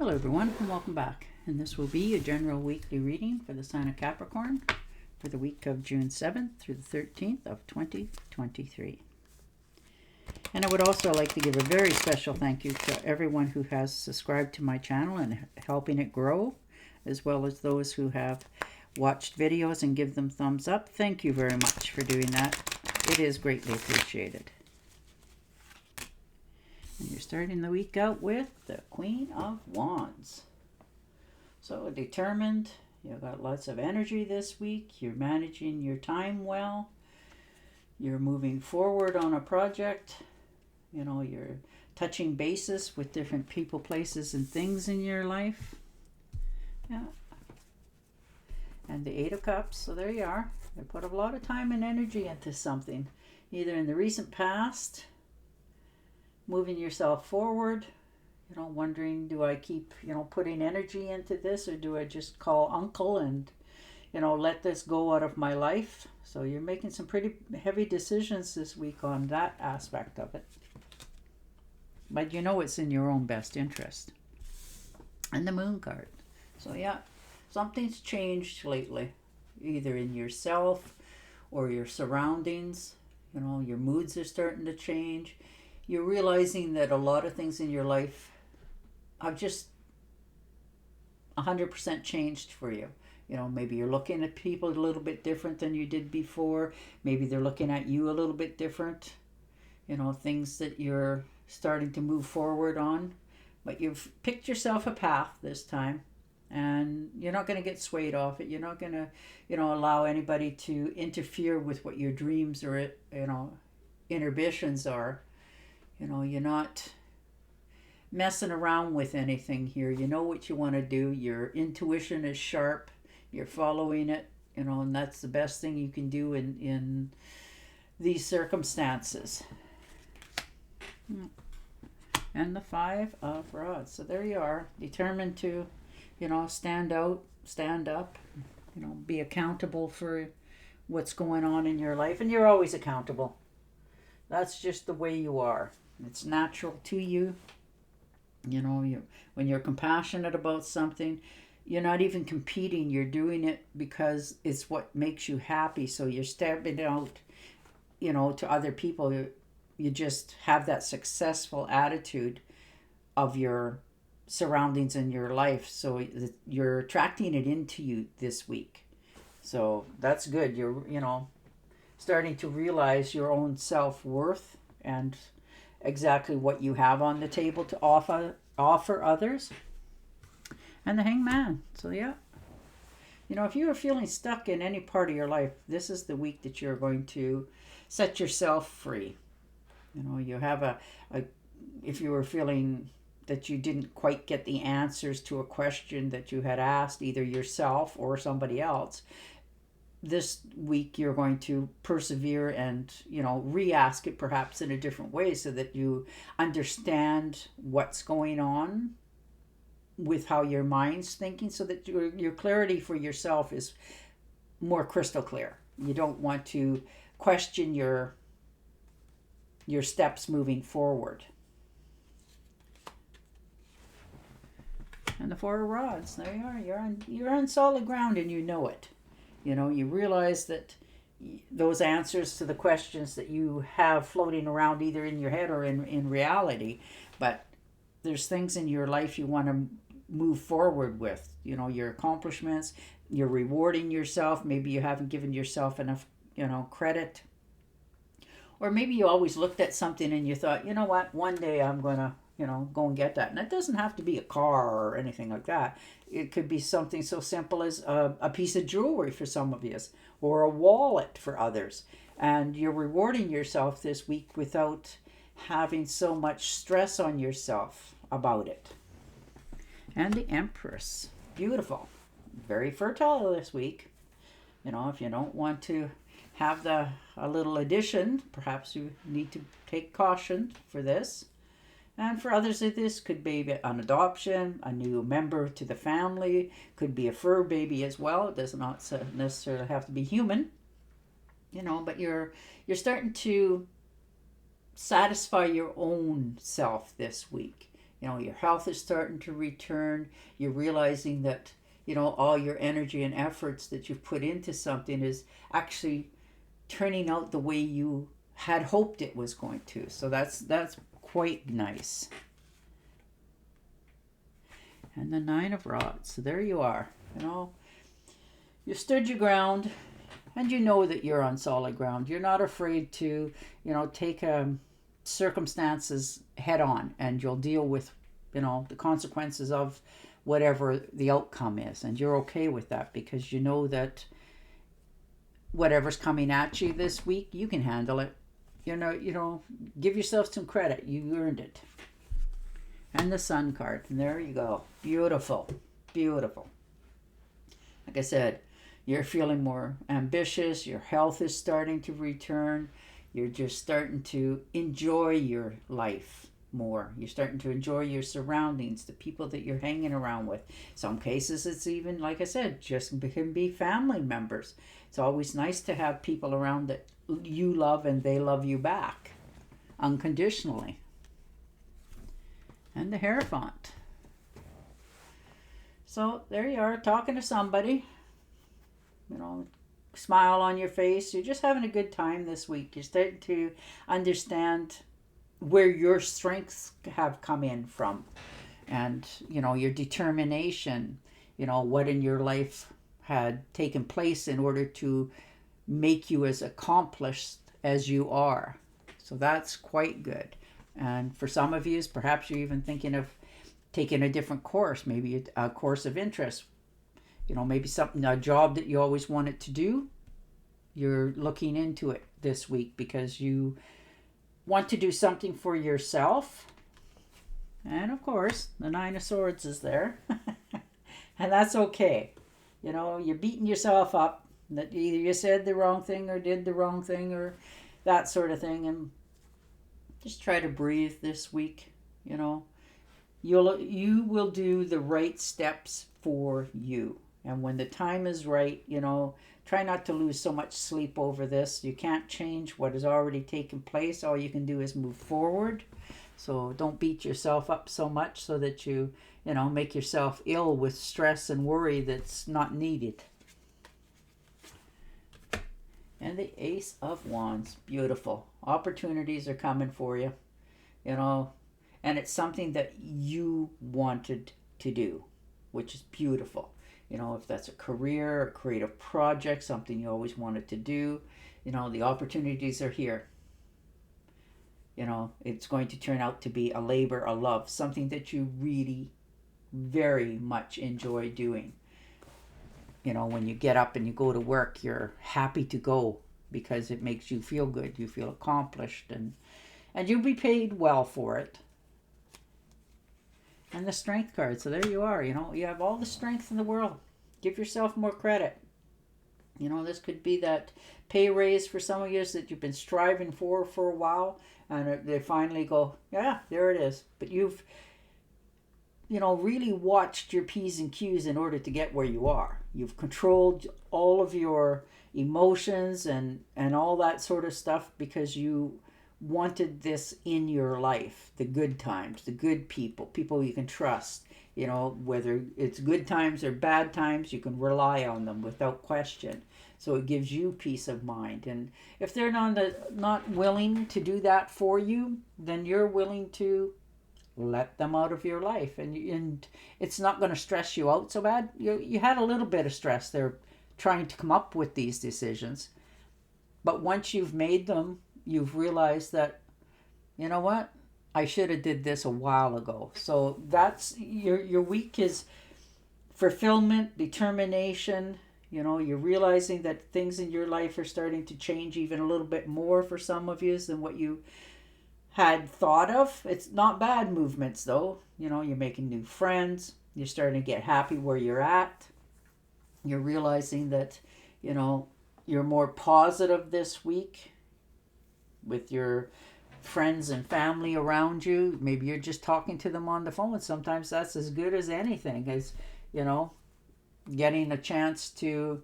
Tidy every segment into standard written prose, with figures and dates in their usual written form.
Hello everyone and welcome back, and this will be a general weekly reading for the sign of Capricorn for the week of June 7th through the 13th of 2023. And I would also like to give a very special thank you to everyone who has subscribed to my channel and helping it grow, as well as those who have watched videos and give them thumbs up. Thank you very much for doing that. It is greatly appreciated. And you're starting the week out with the Queen of Wands. So determined, you've got lots of energy this week. You're managing your time well. You're moving forward on a project. You know, you're touching bases with different people, places, and things in your life. Yeah. And the Eight of Cups, so there you are. You put a lot of time and energy into something, either in the recent past, moving yourself forward, you know, wondering, do I keep, putting energy into this, or do I just call uncle and, let this go out of my life? So you're making some pretty heavy decisions this week on that aspect of it. But it's in your own best interest. And the Moon card. So yeah, something's changed lately, either in yourself or your surroundings. Your moods are starting to change. You're realizing that a lot of things in your life have just 100% changed for you. Maybe you're looking at people a little bit different than you did before. Maybe they're looking at you a little bit different. Things that you're starting to move forward on. But you've picked yourself a path this time, and you're not going to get swayed off it. You're not going to, allow anybody to interfere with what your dreams or, inhibitions are. You're not messing around with anything here. You know what you want to do. Your intuition is sharp. You're following it, and that's the best thing you can do in these circumstances. And the Five of Rods. So there you are, determined to, stand out, stand up, be accountable for what's going on in your life. And you're always accountable. That's just the way you are. It's natural to you. When you're compassionate about something, you're not even competing. You're doing it because it's what makes you happy. So you're stepping out, to other people. You just have that successful attitude of your surroundings in your life. So you're attracting it into you this week. So that's good. You're, starting to realize your own self-worth and exactly what you have on the table to offer others. And the Hangman. So yeah, if you are feeling stuck in any part of your life, this is the week that you're going to set yourself free. You have if you were feeling that you didn't quite get the answers to a question that you had asked either yourself or somebody else, this week you're going to persevere and, re-ask it perhaps in a different way so that you understand what's going on with how your mind's thinking, so that your clarity for yourself is more crystal clear. You don't want to question your steps moving forward. And the Four of Rods, there you are. You're on solid ground, and you know it. You realize that those answers to the questions that you have floating around either in your head or in reality, but there's things in your life you want to move forward with. Your accomplishments, you're rewarding yourself. Maybe you haven't given yourself enough, credit. Or maybe you always looked at something and you thought, you know what, one day I'm going to, go and get that. And it doesn't have to be a car or anything like that. It could be something so simple as a piece of jewelry for some of you, or a wallet for others. And you're rewarding yourself this week without having so much stress on yourself about it. And the Empress. Beautiful. Very fertile this week. If you don't want to have a little addition, perhaps you need to take caution for this. And for others, this could be an adoption, a new member to the family, could be a fur baby as well. It does not necessarily have to be human, but you're starting to satisfy your own self this week. Your health is starting to return. You're realizing that, all your energy and efforts that you've put into something is actually turning out the way you had hoped it was going to. So that's quite nice. And the Nine of Rods. So there you are. You stood your ground, and you know that you're on solid ground. You're not afraid to, take circumstances head on, and you'll deal with, the consequences of whatever the outcome is. And you're okay with that because you know that whatever's coming at you this week, you can handle it. Give yourself some credit. You earned it. And the Sun card. And there you go. Beautiful. Beautiful. Like I said, you're feeling more ambitious. Your health is starting to return. You're just starting to enjoy your life more. You're starting to enjoy your surroundings, the people that you're hanging around with. Some cases it's even, like I said, just can be family members. It's always nice to have people around that you love and they love you back unconditionally. And the Hierophant. So there you are, talking to somebody. Smile on your face. You're just having a good time this week. You're starting to understand where your strengths have come in from. And, your determination, what in your life had taken place in order to make you as accomplished as you are. So that's quite good. And for some of you, perhaps you're even thinking of taking a different course, maybe a course of interest. Maybe a job that you always wanted to do. You're looking into it this week because you want to do something for yourself. And of course, the Nine of Swords is there. And that's okay. You're beating yourself up that either you said the wrong thing or did the wrong thing or that sort of thing. And just try to breathe this week. You will do the right steps for you. And when the time is right, try not to lose so much sleep over this. You can't change what has already taken place. All you can do is move forward. So don't beat yourself up so much so that you make yourself ill with stress and worry that's not needed. And the Ace of Wands. Beautiful. Opportunities are coming for you. And it's something that you wanted to do, which is beautiful. If that's a career, a creative project, something you always wanted to do, the opportunities are here. It's going to turn out to be a labor of love, something that you really very much enjoy doing. When you get up and you go to work, you're happy to go because it makes you feel good. You feel accomplished and you'll be paid well for it. And the Strength card. So there you are. You have all the strength in the world. Give yourself more credit. This could be that pay raise for some of you that you've been striving for a while. And they finally go, yeah, there it is. But you've, really watched your P's and Q's in order to get where you are. You've controlled all of your emotions and all that sort of stuff because you wanted this in your life, the good times, the good people you can trust, whether it's good times or bad times, you can rely on them without question. So it gives you peace of mind. And if they're not willing to do that for you, then you're willing to let them out of your life. And it's not going to stress you out so bad. You had a little bit of stress there trying to come up with these decisions. But once you've made them, you've realized that, I should have did this a while ago. So that's your week is fulfillment, determination. You're realizing that things in your life are starting to change even a little bit more for some of you than what you had thought of. It's not bad movements though. You're making new friends. You're starting to get happy where you're at. You're realizing that, you're more positive this week with your friends and family around you. Maybe you're just talking to them on the phone. Sometimes that's as good as anything, as getting a chance to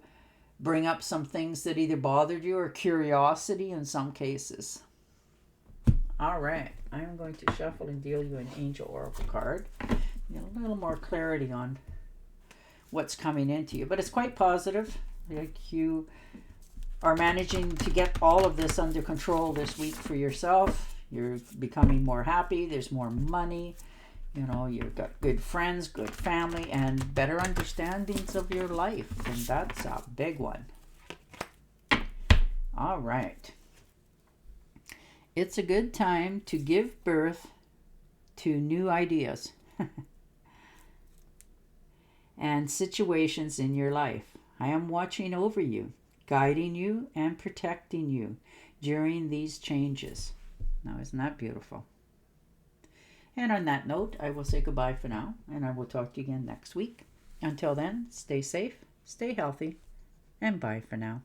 bring up some things that either bothered you or curiosity in some cases. All right, I'm going to shuffle and deal you an Angel Oracle card. Get a little more clarity on what's coming into you, but it's quite positive. Like you are managing to get all of this under control this week for yourself. You're becoming more happy. There's more money. You know, you've got good friends, good family, and better understandings of your life. And that's a big one. All right. It's a good time to give birth to new ideas and situations in your life. I am watching over you, guiding you and protecting you during these changes. Now, isn't that beautiful? And on that note, I will say goodbye for now, and I will talk to you again next week. Until then, stay safe, stay healthy, and bye for now.